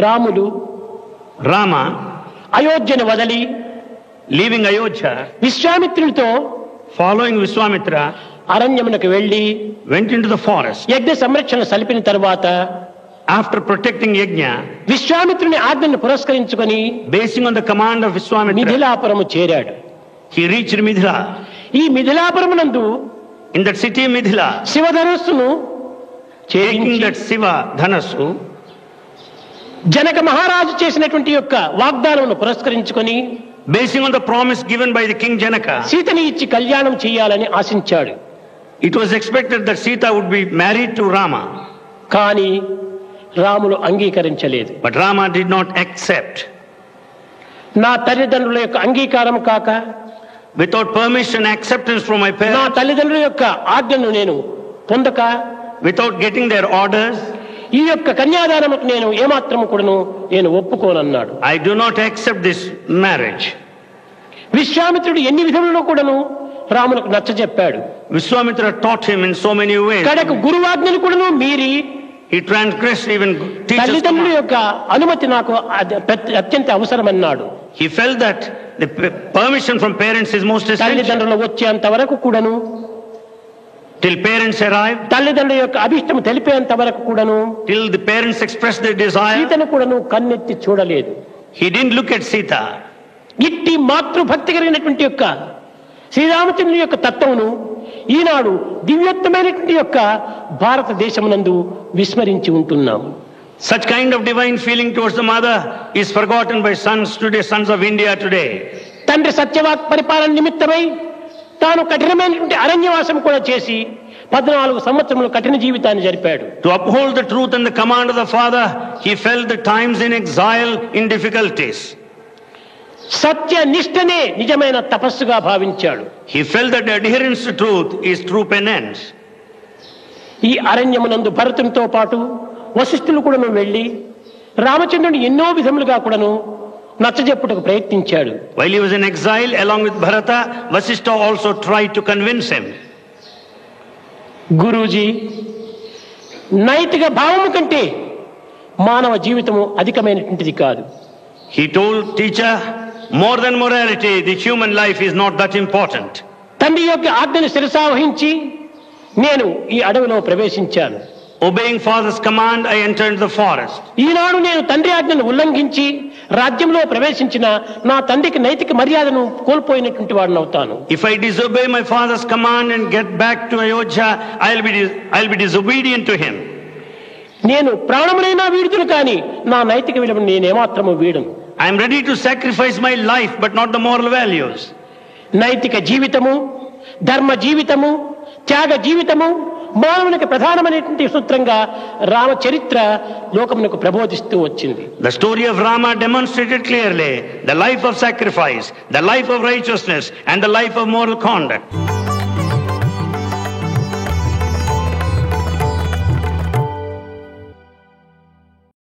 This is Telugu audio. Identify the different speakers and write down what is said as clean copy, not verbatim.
Speaker 1: రాములు
Speaker 2: Rama,
Speaker 1: అయోధ్యను వదలి
Speaker 2: leaving Ayodhya,
Speaker 1: విశ్వామిత్రునితో
Speaker 2: following Vishwamitra,
Speaker 1: అరణ్యమునకు వెళ్లి
Speaker 2: went into the forest.
Speaker 1: యజ్ఞ సంరక్షణ సలిపిన తరువాత
Speaker 2: After protecting Yajna,
Speaker 1: విశ్వామిత్రుని ఆజ్ఞను పురస్కరించుకొని
Speaker 2: basing on the command of Vishwamitra,
Speaker 1: మిథిలాపురము చేరాడు.
Speaker 2: he reached Mithila.
Speaker 1: ఈ మిథిలాపురమునందు
Speaker 2: In that city of Mithila,
Speaker 1: శివధనుస్సును
Speaker 2: taking that Shiva Dhanasu,
Speaker 1: Janaka మహారాజు చేసినటువంటి యొక్క వాగ్దానమును పురస్కరించుకొని
Speaker 2: basing on the promise given by the king Janaka,
Speaker 1: సీతని ఇచ్చి కళ్యాణం చేయాలని ఆశించాడు.
Speaker 2: it was expected that Sita would be married to Rama.
Speaker 1: కానీ రాములు అంగీకరించలేదు.
Speaker 2: But Rama did not accept.
Speaker 1: నా తల్లిదండ్రుల యొక్క అంగీకారం కాక,
Speaker 2: Without permission, acceptance from my
Speaker 1: నా
Speaker 2: parents,
Speaker 1: తల్లిదండ్రుల యొక్క ఆజ్ఞను నేను పొందక,
Speaker 2: without getting their orders,
Speaker 1: ఈ యొక్క కన్యాదానముకు నేను ఏమాత్రము కూడాను నేను ఒప్పుకోనన్నాడు.
Speaker 2: I do not accept this marriage.
Speaker 1: విశ్వామిత్రుడు ఎన్ని విధములలో కూడాను రాములకు నచ్చజెప్పాడు.
Speaker 2: Vishwamitra taught him in so many ways.
Speaker 1: కడకు గురువాజ్ఞను కూడాను మీరి
Speaker 2: He transgressed even teachers'
Speaker 1: తల్లిదండ్రుల
Speaker 2: command.
Speaker 1: యొక్క అనుమతి నాకు అత్యంత అవసరమన్నాడు.
Speaker 2: He felt that the permission from parents is most essential.
Speaker 1: తల్లిదండ్రులు వచ్చేంత వరకు కూడాను,
Speaker 2: Till parents arrive,
Speaker 1: తల్లిదండ్రుల యొక్క అభిష్టం తెలిపేంత వరకు కూడాను
Speaker 2: till the parents express their desire,
Speaker 1: సీతను కూడాను కన్నెత్తి చూడలేదు.
Speaker 2: he didn't look at Sita.
Speaker 1: ఇట్టి మాతృభక్తి కలిగినటువంటి యొక్క శ్రీరామచంద్రుని యొక్క తత్వమును ఈనాడు దివ్యోత్తమైనటువంటి యొక్క భారతదేశమునందు విస్మరించి ఉంటున్నాం.
Speaker 2: Such kind of divine feeling towards the mother is forgotten by sons today, sons of India today.
Speaker 1: తండ్రి సత్యవాక్ పరిపాలన నిమిత్తమై తాను కఠినమైనటువంటి అరణ్యవాసం కూడా చేసి 14 సంవత్సరములు కఠిన జీవితాన్ని జరిపాడు.
Speaker 2: To uphold the truth and the command of the father, he felt the times in exile, in difficulties.
Speaker 1: సత్య నిష్ఠనే నిజమైన తపస్సుగా భావించాడు.
Speaker 2: He felt that adherence to truth is true penance.
Speaker 1: ఈ అరణ్యమునందు భరతునితో పాటు వశిష్ఠులు కూడాను వెళ్లి రామచంద్రుని ఎన్నో విధములుగా కూడాను నచ్చజెప్పుటకు ప్రయత్నించాడు.
Speaker 2: While he was in exile along with Bharata, Vasishtha also tried to convince him.
Speaker 1: Guruji, నైతిక భావము కంటే మానవ జీవితము అధికమైనటువంటిది కాదు.
Speaker 2: He told teacher, more than morality, the human life is not that important.
Speaker 1: తండ్రి యొక్క ఆజ్ఞను శిరసావహించి నేను ఈ అడవిలో ప్రవేశించాను.
Speaker 2: Obeying father's command, I entered the forest.
Speaker 1: ఈనాడు నేను తండ్రి ఆజ్ఞను ఉల్లంఘించి రాజ్యంలో ప్రవేశించిన నా తండ్రికి నైతిక మర్యాదను కోల్పోయినటువంటి వాడిని అవుతాను.
Speaker 2: If I disobey my father's command and get back to Ayodhya, I'll be disobedient to him.
Speaker 1: నేను ప్రాణమునైనా వీడుదును కానీ నా నైతిక విలువను నేనేమాత్రము వీడను.
Speaker 2: I am ready to sacrifice my life, but not the moral values.
Speaker 1: నైతిక జీవితము, ధర్మ జీవితము, త్యాగ జీవితము మానవునికి ప్రధానమైనటువంటి సూత్రంగా రామచరిత్ర లోకమునకు ప్రబోధిస్తూ వచ్చింది.
Speaker 2: The story of Rama demonstrated clearly the life of sacrifice, the life of righteousness, and the life of moral conduct.